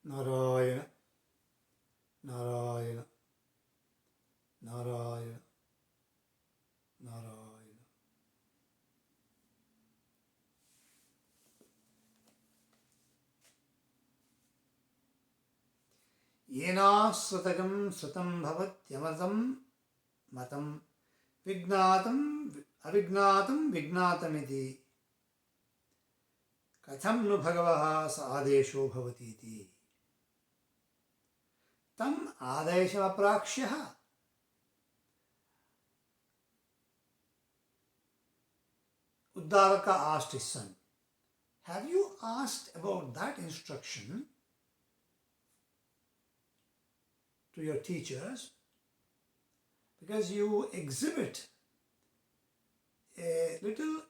Narayana, Narayana, Narayana, Narayana. Yena sratagam sratam bhavatyamratam matam vignatam avignatam vignatamiti katham nu bhagavaha sa adesho bhavatiti tam adesha aprakshyah Uddavaka asked his son, have you asked about that instruction to your teachers? Because you exhibit a little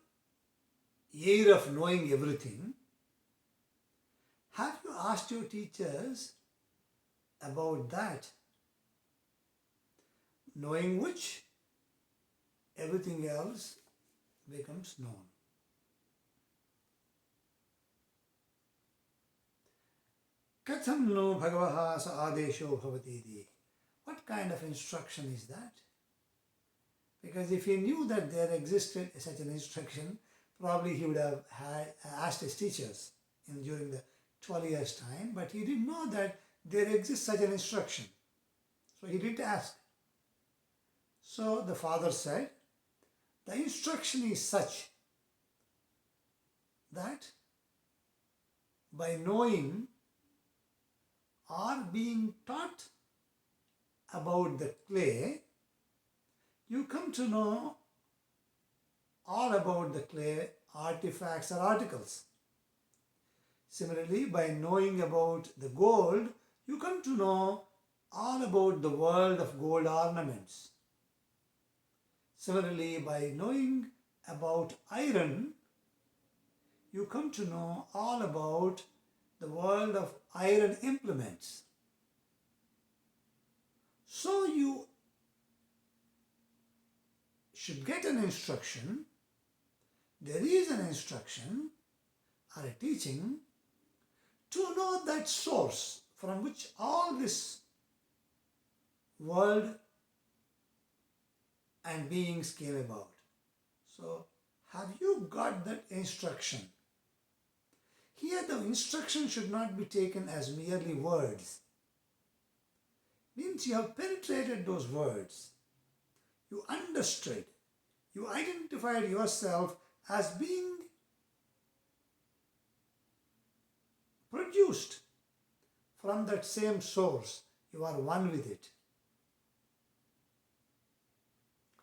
air of knowing everything. Have you asked your teachers about that, knowing which everything else becomes known? Katham no bhagavaha sa adesho bhavatiti. What kind of instruction is that? Because if he knew that there existed such an instruction, probably he would have asked his teachers during the 12 years' time, but he didn't know that there exists such an instruction. So he didn't ask. So the father said, the instruction is such that by knowing or being taught about the clay, you come to know all about the clay artifacts or articles. Similarly, by knowing about the gold, you come to know all about the world of gold ornaments. Similarly, by knowing about iron, you come to know all about the world of iron implements. So you should get an instruction. There is an instruction or a teaching to know that source from which all this world and beings came about. So, have you got that instruction? Here the instruction should not be taken as merely words. Means you have penetrated those words. You understood. You identified yourself as being produced from that same source. You are one with it.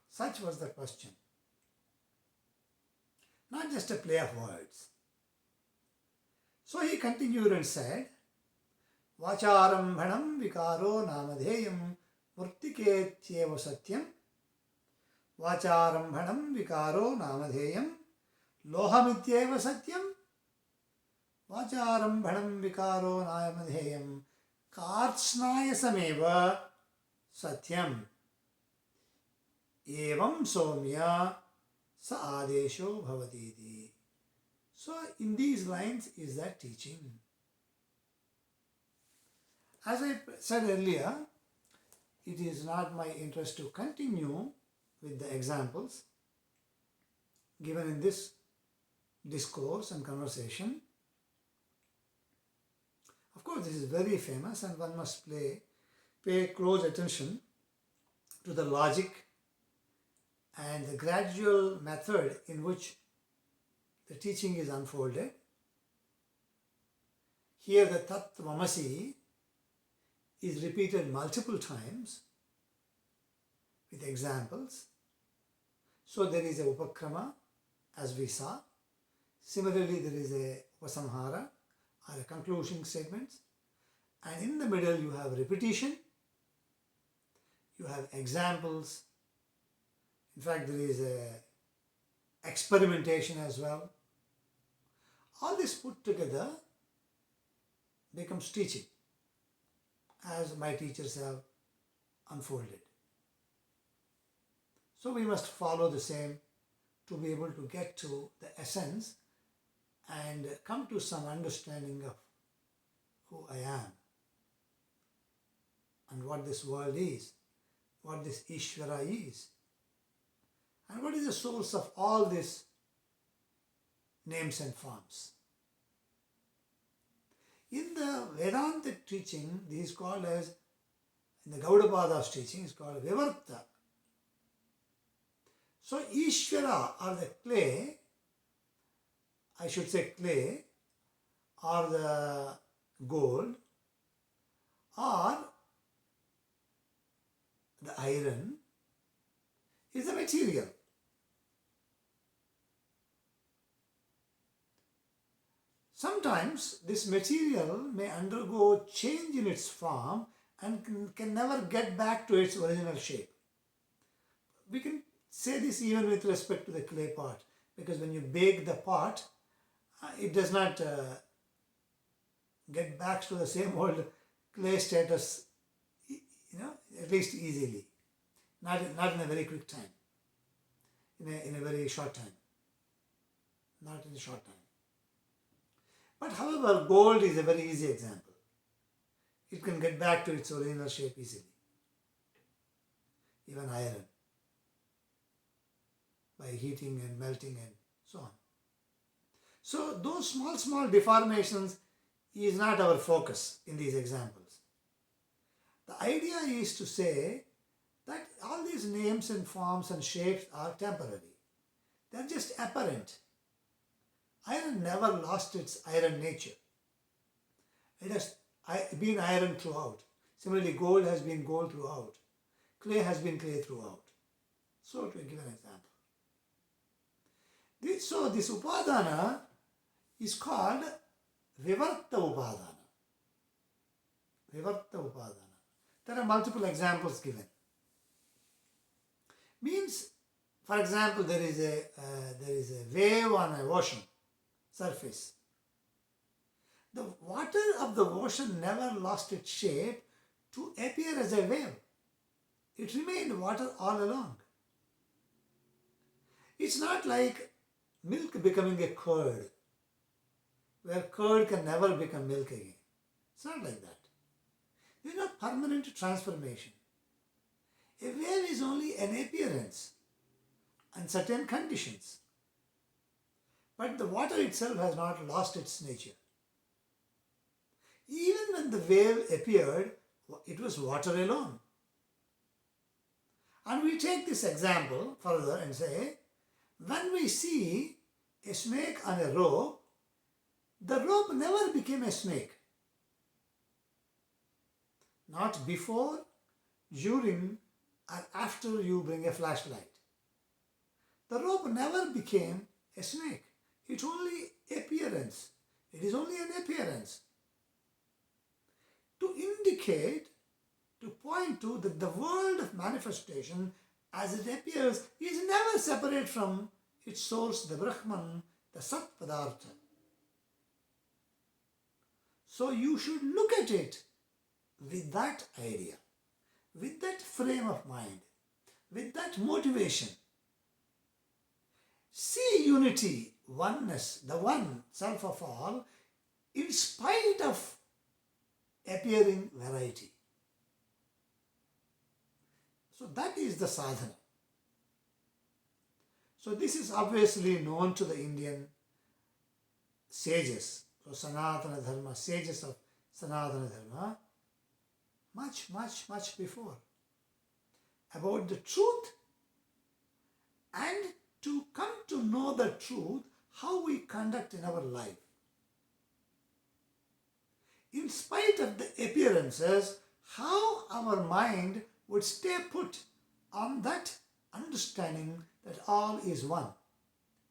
Such was the question. Not just a play of words. So he continued and said, Vacharambhanam vikaro namadheyam murtiketyeva satyam. Vacharambhanam vikaro namadheyam lohamityeva satyam. Vacharambhanam vikaro namadheyam kartsnayasameva satyam. Evam somya sa adesho bhavatiti. So in these lines is that teaching. As I said earlier, it is not my interest to continue with the examples given in this discourse and conversation. Of course, this is very famous and one must pay close attention to the logic and the gradual method in which the teaching is unfolded. Here the Tat Tvamasi is repeated multiple times with examples. So there is a Upakrama as we saw. Similarly, there is a Upasamhara or a conclusion statement. And in the middle you have repetition, you have examples. In fact, there is a experimentation as well. All this put together becomes teaching, as my teachers have unfolded. So we must follow the same to be able to get to the essence and come to some understanding of who I am. and what this world is, what this Ishvara is, and what is the source of all these names and forms. In the Vedantic teaching, this is called as, in the Gaudapada's teaching, it's called Vivarta. So Ishvara or the clay, I should say clay, or the gold, or the iron, is the material. Sometimes this material may undergo change in its form and can never get back to its original shape. We can say this even with respect to the clay pot, because when you bake the pot, it does not get back to the same old clay status, at least easily. Not in a very quick time, in a very short time. Not in a short time. But however, gold is a very easy example. It can get back to its original shape easily. Even iron, by heating and melting and so on. So those small deformations is not our focus in these examples. The idea is to say that all these names and forms and shapes are temporary. They are just apparent. Iron never lost its iron nature. It has been iron throughout. Similarly, gold has been gold throughout. Clay has been clay throughout. So to give an example. This upadana is called Vivarta Upadana. Vivarta Upadana. There are multiple examples given. Means, for example, there is a wave on an ocean surface. The water of the ocean never lost its shape to appear as a wave. It remained water all along. It's not like milk becoming a curd, where curd can never become milk again. It's not like that. There is no permanent transformation. A wave is only an appearance and certain conditions. But the water itself has not lost its nature. Even when the wave appeared, it was water alone. And we take this example further and say, when we see a snake on a rope, the rope never became a snake. Not before, during, or after you bring a flashlight. The rope never became a snake. It's only appearance. It is only an appearance. To indicate, to point to that the world of manifestation as it appears is never separate from its source, the Brahman, the Sat Padartha. So you should look at it with that idea, with that frame of mind, with that motivation. See unity, oneness, the one self of all, in spite of appearing variety. So that is the sadhana. So this is obviously known to the Indian sages. So Sanatana Dharma, sages of Sanatana Dharma, much before. About the truth, and to come to know the truth, how we conduct in our life. In spite of the appearances, how our mind would stay put on that understanding that all is one.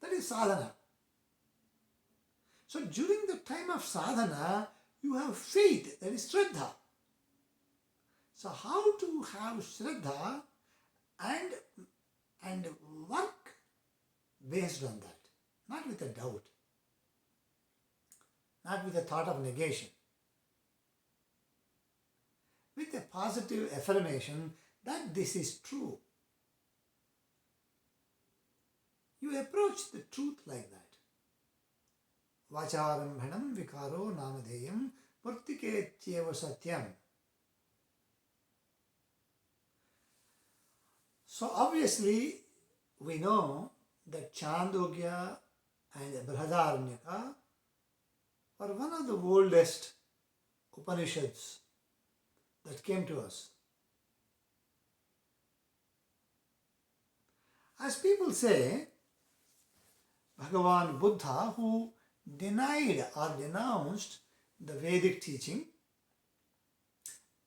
That is sadhana. So during the time of sadhana, you have faith, that is Shraddha. So how to have Shraddha and work based on that, not with a doubt, not with a thought of negation, with a positive affirmation that this is true. You approach the truth like that. Vacharambhanam vikaro namadheyam murtiketyeva satyam. So obviously we know that Chandogya and Brihadaranyaka are one of the oldest Upanishads that came to us. As people say, Bhagavan Buddha, who denied or denounced the Vedic teaching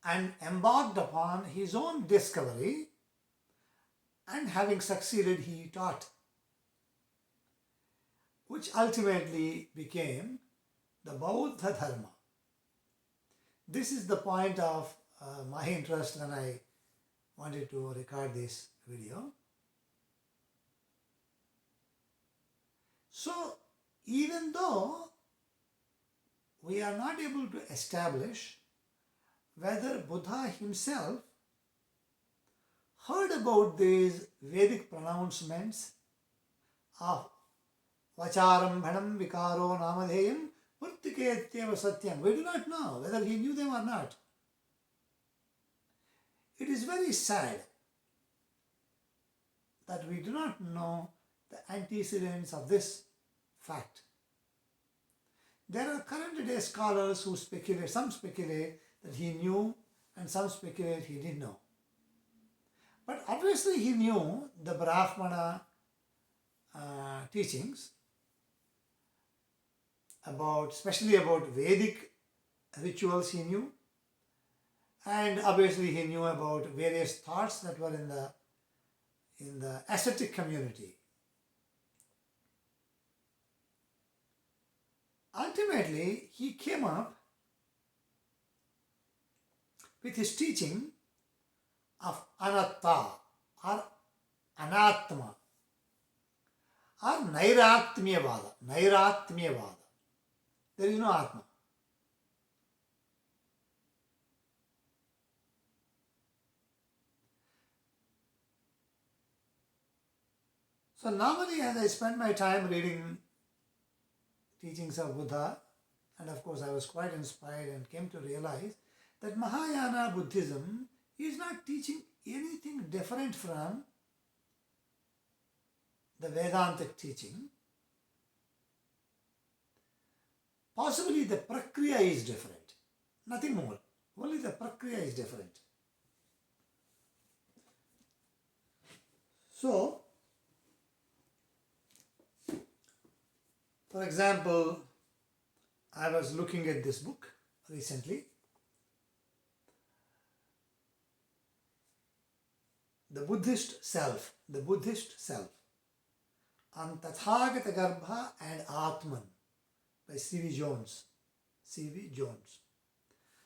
and embarked upon his own discovery, and having succeeded, he taught, which ultimately became the Bauddha Dharma. This is the point of my interest when I wanted to record this video. So, even though we are not able to establish whether Buddha himself heard about these Vedic pronouncements of Vacharambhanam Vikaro Namadheyam Murtiketyeva Satyam, we do not know whether he knew them or not. It is very sad that we do not know the antecedents of this fact. There are current day scholars who speculate, some speculate that he knew and some speculate he didn't know. But obviously he knew the Brahmana teachings about, especially about Vedic rituals he knew, and obviously he knew about various thoughts that were in the ascetic community. Ultimately, he came up with his teaching of anatta or anatma or nairatmyavada. Nairatmyavada. There is no atma. So normally as I spend my time reading teachings of Buddha, and of course I was quite inspired and came to realize that Mahayana Buddhism is not teaching anything different from the Vedantic teaching. Possibly the prakriya is different, nothing more. Only the prakriya is different. So, for example, I was looking at this book recently. The Buddhist Self on Tathagata Garbha and Atman by C.V. Jones. C.V. Jones.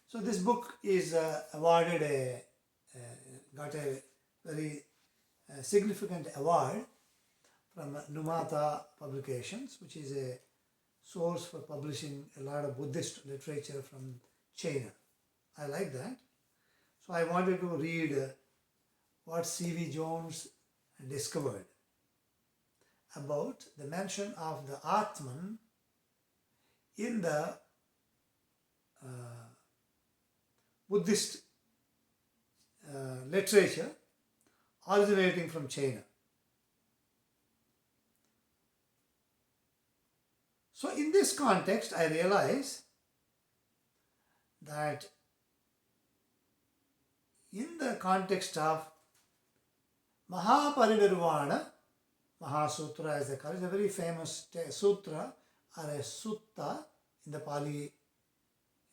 So this book is awarded got a very significant award from Numata Publications, which is a source for publishing a lot of Buddhist literature from China. I like that. So I wanted to read what C.V. Jones discovered about the mention of the Atman in the Buddhist literature originating from China. So in this context, I realize that in the context of Mahaparinirvana, Mahasutra as they call it, is a very famous sutra or a sutta in the Pali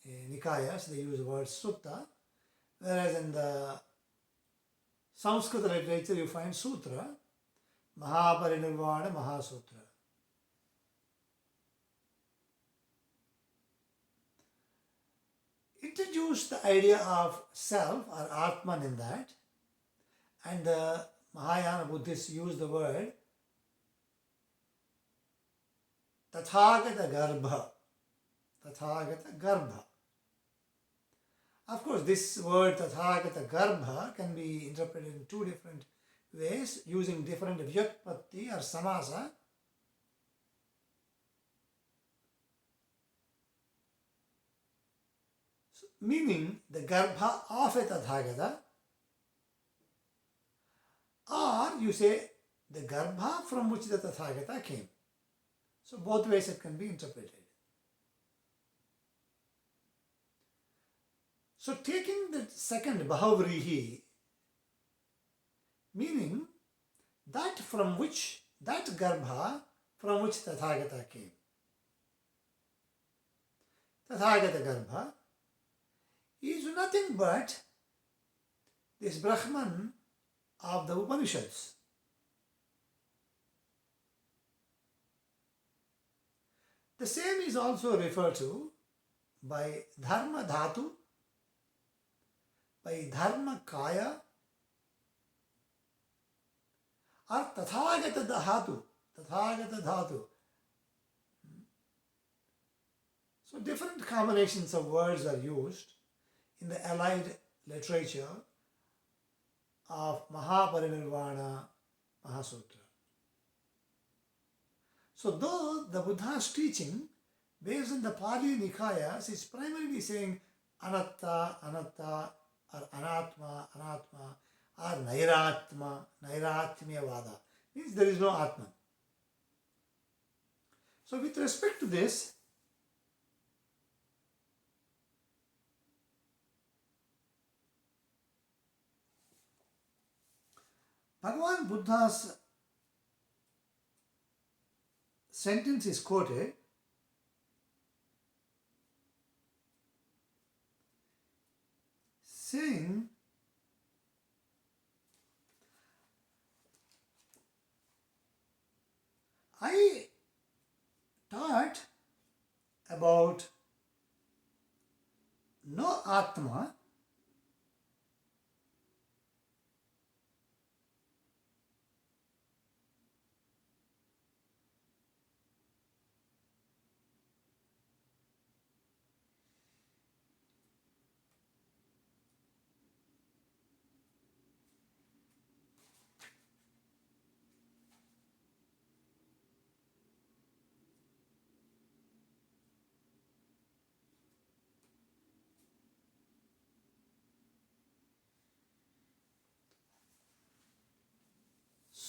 Nikayas, they use the word sutta, whereas in the Sanskrit literature you find sutra, Mahaparinirvana Mahasutra. Introduced the idea of self or Atman in that, and the Mahayana Buddhists use the word Tathagata Garbha. Tathagata Garbha. Of course, this word Tathagata Garbha can be interpreted in two different ways using different vyutpatti or samasa. Meaning the Garbha of a Tathagata you say the Garbha from which the Tathagata came. So both ways it can be interpreted. So taking the second Bahavrihi, meaning that Garbha from which Tathagata came. Tathagata Garbha is nothing but this Brahman of the Upanishads. The same is also referred to by Dharma Dhatu, by Dharma Kaya, or Tathagata Dhatu. So different combinations of words are used in the allied literature of Mahaparinirvana Mahasutra. So though the Buddha's teaching based on the Pali Nikayas is primarily saying anatta, anatta, or anatma, anatma, or nairatma, nairatmyavada, means there is no Atman. So with respect to this, Bhagavan Buddha's sentence is quoted saying, I taught about no Atma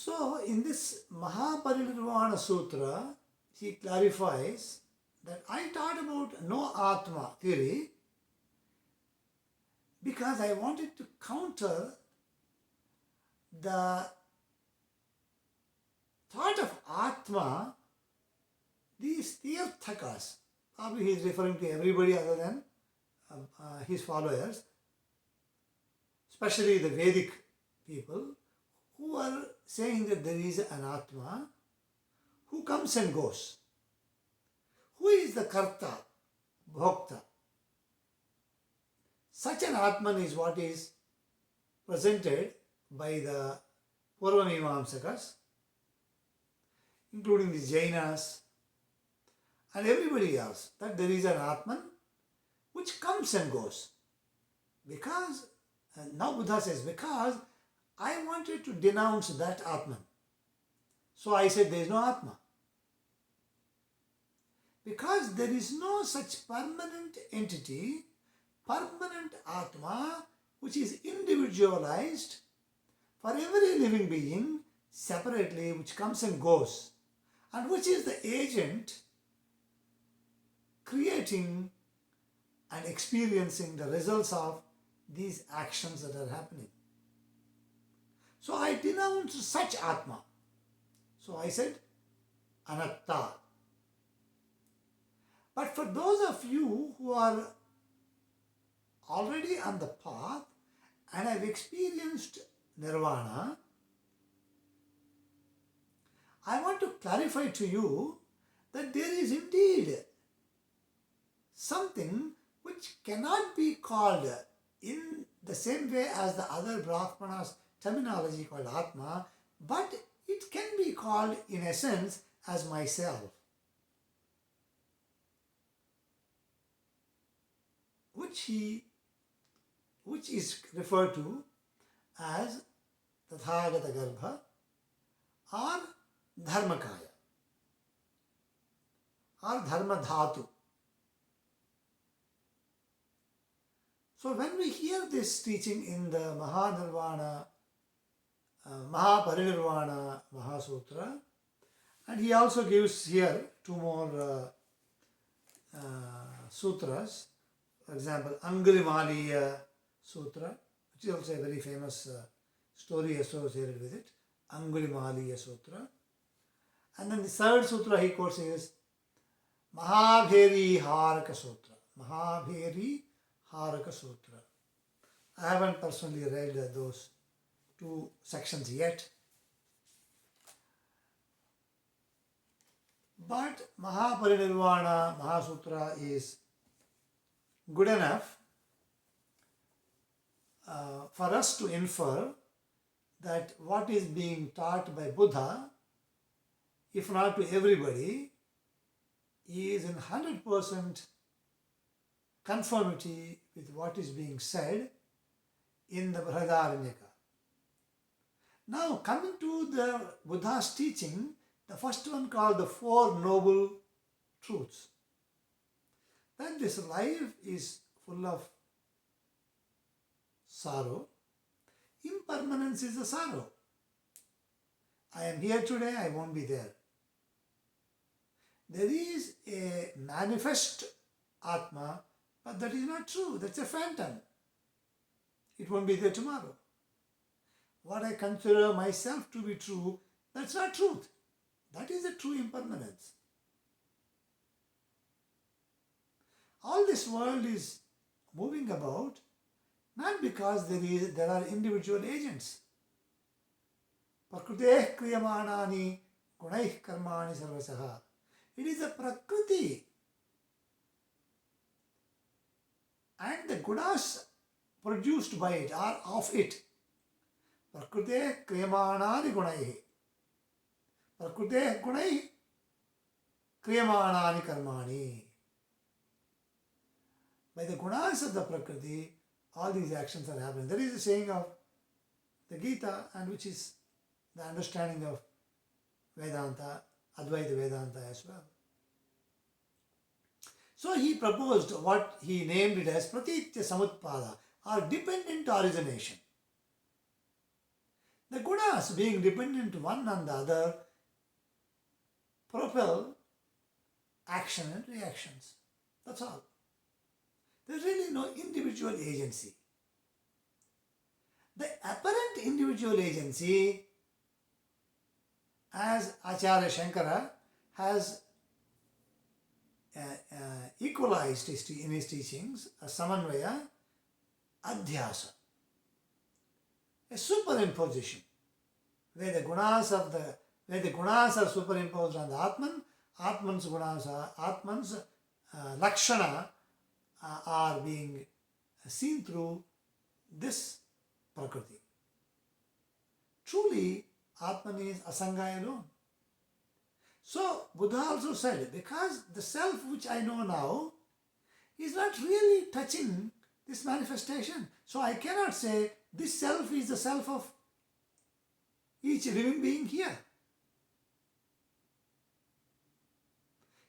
So, in this Mahaparinirvana Sutra, he clarifies that I taught about no Atma theory because I wanted to counter the thought of Atma, these Tirthakas. Probably he is referring to everybody other than his followers, especially the Vedic people, who are saying that there is an Atma who comes and goes. Who is the Karta, Bhokta? Such an Atman is what is presented by the Purvamimamsakas, including the Jainas and everybody else, that there is an Atman which comes and goes. Because, now Buddha says, because I wanted to denounce that Atman. So I said there is no Atma. Because there is no such permanent entity, permanent Atma, which is individualized for every living being separately, which comes and goes, and which is the agent creating and experiencing the results of these actions that are happening. So I denounced such Atma. So I said Anatta. But for those of you who are already on the path and have experienced Nirvana, I want to clarify to you that there is indeed something which cannot be called in the same way as the other Brahmanas terminology called Atma, but it can be called in essence as myself, which is referred to as Tathagata Garbha or Dharmakaya or Dharma Dhatu. So when we hear this teaching in the Mahanirvana Mahaparinirvana Mahasutra, and he also gives here two more sutras. For example, Angulimaliya Sutra, which is also a very famous story associated with it, Angulimaliya Sutra. And then the third sutra he quotes is Mahabheri Haraka Sutra. Mahabheri Haraka Sutra. I haven't personally read those two sections yet. But Mahaparinirvana Mahasutra is good enough for us to infer that what is being taught by Buddha, if not to everybody, is in 100% conformity with what is being said in the Brihadaranyaka. Now, coming to the Buddha's teaching, the first one called the Four Noble Truths. That this life is full of sorrow. Impermanence is the sorrow. I am here today, I won't be there. There is a manifest Atma, but that is not true. That's a phantom. It won't be there tomorrow. What I consider myself to be true, that's not truth. That is a true impermanence. All this world is moving about not because there are individual agents. Prakruteh kriyamanani gunaih karmani sarvasaha. It is a prakriti. And the gunas produced by it are of it. Prakruteh kriyamanani gunaihi. Prakruteh gunaihi kriyamanani karmani. By the gunas of the Prakriti, all these actions are happening. That is the saying of the Gita, and which is the understanding of Vedanta, Advaita Vedanta as well. So he proposed what he named it as Pratitya Samutpada, or dependent origination. The gunas, being dependent one on the other, propel action and reactions. That's all. There is really no individual agency. The apparent individual agency, as Acharya Shankara has equalized in his teachings, a samanvaya, adhyasa, a superimposition, where the gunas are superimposed on the Atman, Atman's lakshana are being seen through this Prakriti. Truly, Atman is asanga alone. So, Buddha also said, because the self which I know now is not really touching this manifestation. So, I cannot say this self is the self of each living being here.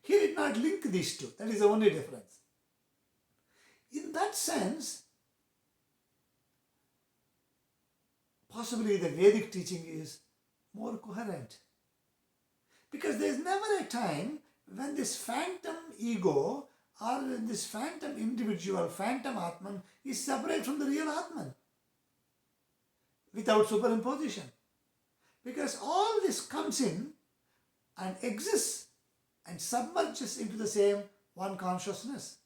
He did not link these two. That is the only difference. In that sense, possibly the Vedic teaching is more coherent. Because there is never a time when this phantom ego or this phantom individual, phantom Atman, is separate from the real Atman without superimposition. Because all this comes in and exists and submerges into the same one consciousness.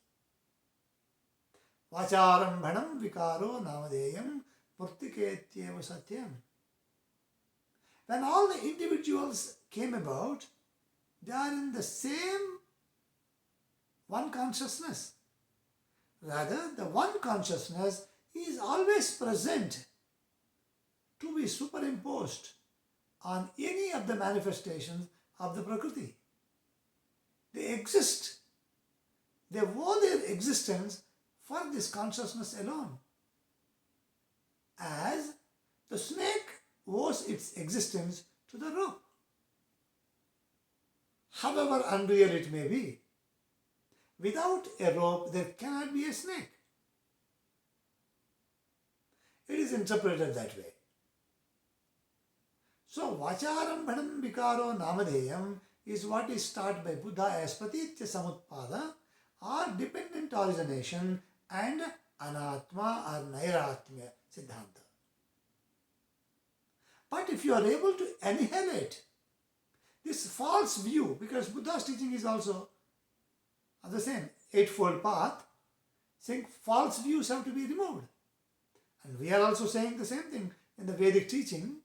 Vacharambhanam vikaro namadeyam purtiketyeva satyam. When all the individuals came about, they are in the same one consciousness. Rather, the one consciousness is always present to be superimposed on any of the manifestations of the Prakriti. They exist. They owe their existence for this consciousness alone. As the snake owes its existence to the rope. However unreal it may be, without a rope there cannot be a snake. It is interpreted that way. So, Vacharambhanam Vikaro Namadheyam is what is taught by Buddha as Pratitya Samutpada or dependent origination and Anatma or Nairatmya Siddhanta. But if you are able to annihilate this false view, because Buddha's teaching is also the same eightfold path, saying false views have to be removed. And we are also saying the same thing in the Vedic teaching,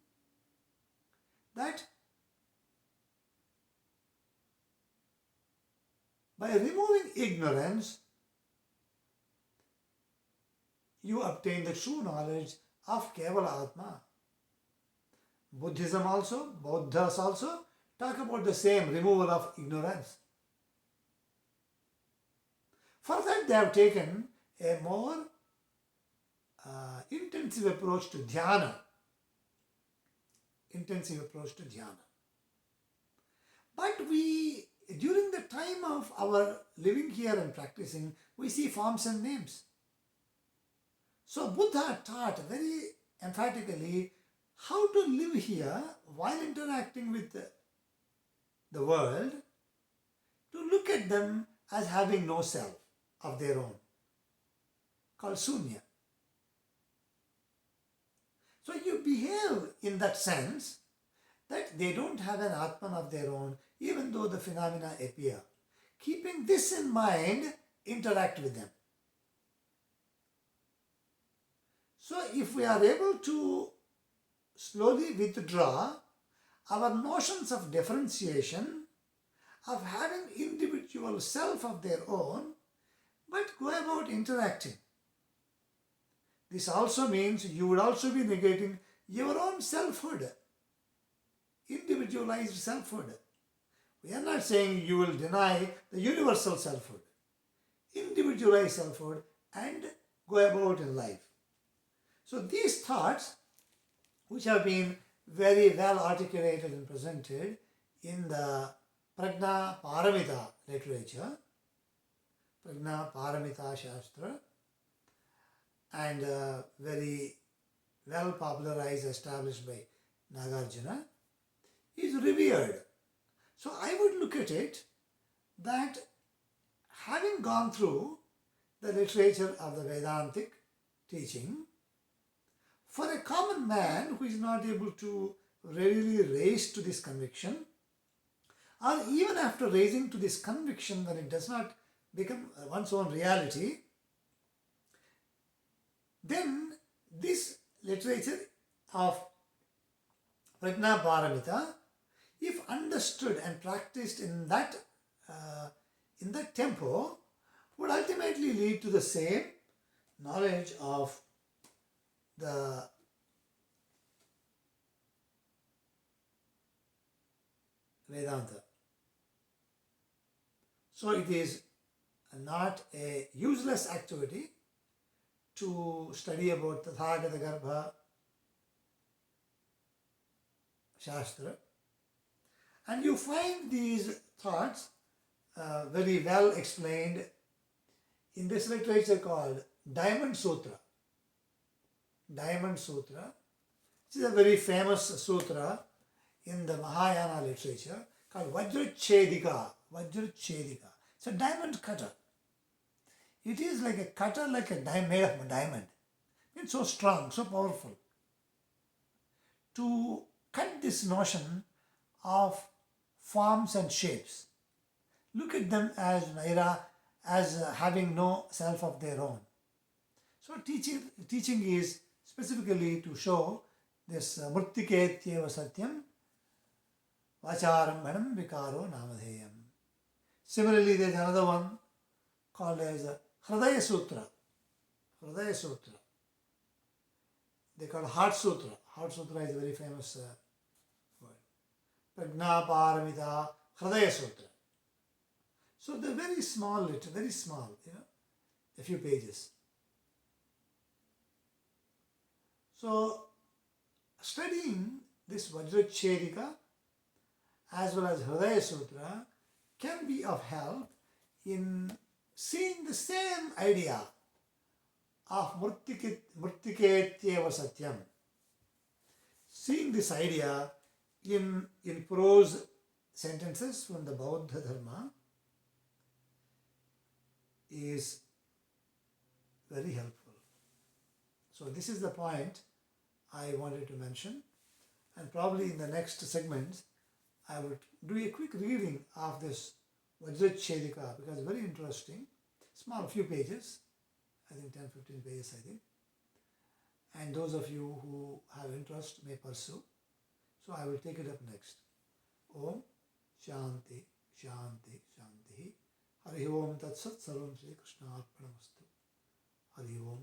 that by removing ignorance, you obtain the true knowledge of Kevala Atma. Buddhism also, Bauddhas also talk about the same removal of ignorance. For that they have taken a more intensive approach to dhyana. But during the time of our living here and practicing, we see forms and names. So Buddha taught very emphatically how to live here while interacting with the world, to look at them as having no self of their own, called sunya. So you behave in that sense that they don't have an Atman of their own, even though the phenomena appear. Keeping this in mind, interact with them. So if we are able to slowly withdraw our notions of differentiation, of having individual self of their own, but go about interacting. This also means you would also be negating your own selfhood, individualized selfhood. We are not saying you will deny the universal selfhood, individualized selfhood, and go about in life. So these thoughts, which have been very well articulated and presented in the Prajna Paramita literature, Prajna Paramita Shastra, and very well popularized, established by Nagarjuna, is revered. So I would look at it that having gone through the literature of the Vedantic teaching, for a common man who is not able to readily raise to this conviction, or even after raising to this conviction when it does not become one's own reality, then this literature of Prajna Paramita, if understood and practiced in that tempo, would ultimately lead to the same knowledge of the Vedanta. So it is not a useless activity to study about Tathagata Garbha Shastra, and you find these thoughts very well explained in this literature called Diamond Sutra. Diamond Sutra. This is a very famous sutra in the Mahayana literature called Vajrachedika. Vajrachedika. It's a diamond cutter. It is like a cutter, like a made of a diamond. It's so strong, so powerful. To cut this notion of forms and shapes. Look at them as Naira, as having no self of their own. So teaching is specifically to show this Murtiketyeva Satyam Vacharambhanam Vikaro Namadheyam. Similarly, there is another one called as Hridaya Sutra. Hridaya Sutra. They call it Heart Sutra. Heart Sutra is a very famous word. Prajna Paramita Hridaya Sutra. So they're very small, very small, a few pages. So studying this Vajrachedika as well as Hridaya Sutra can be of help in seeing the same idea of Murtiketyeva Satyam. Seeing this idea in prose sentences from the Bauddha Dharma is very helpful. So this is the point I wanted to mention, and probably in the next segment I would do a quick reading of this Vajrachedika because it's very interesting. Small, few pages, I think 10-15 pages I think. And those of you who have interest may pursue. So I will take it up next. Om Shanti Shanti Shanti. Hari Om Tat Sat Sarvam Shri Krishna Arpanamastu. Hari Om.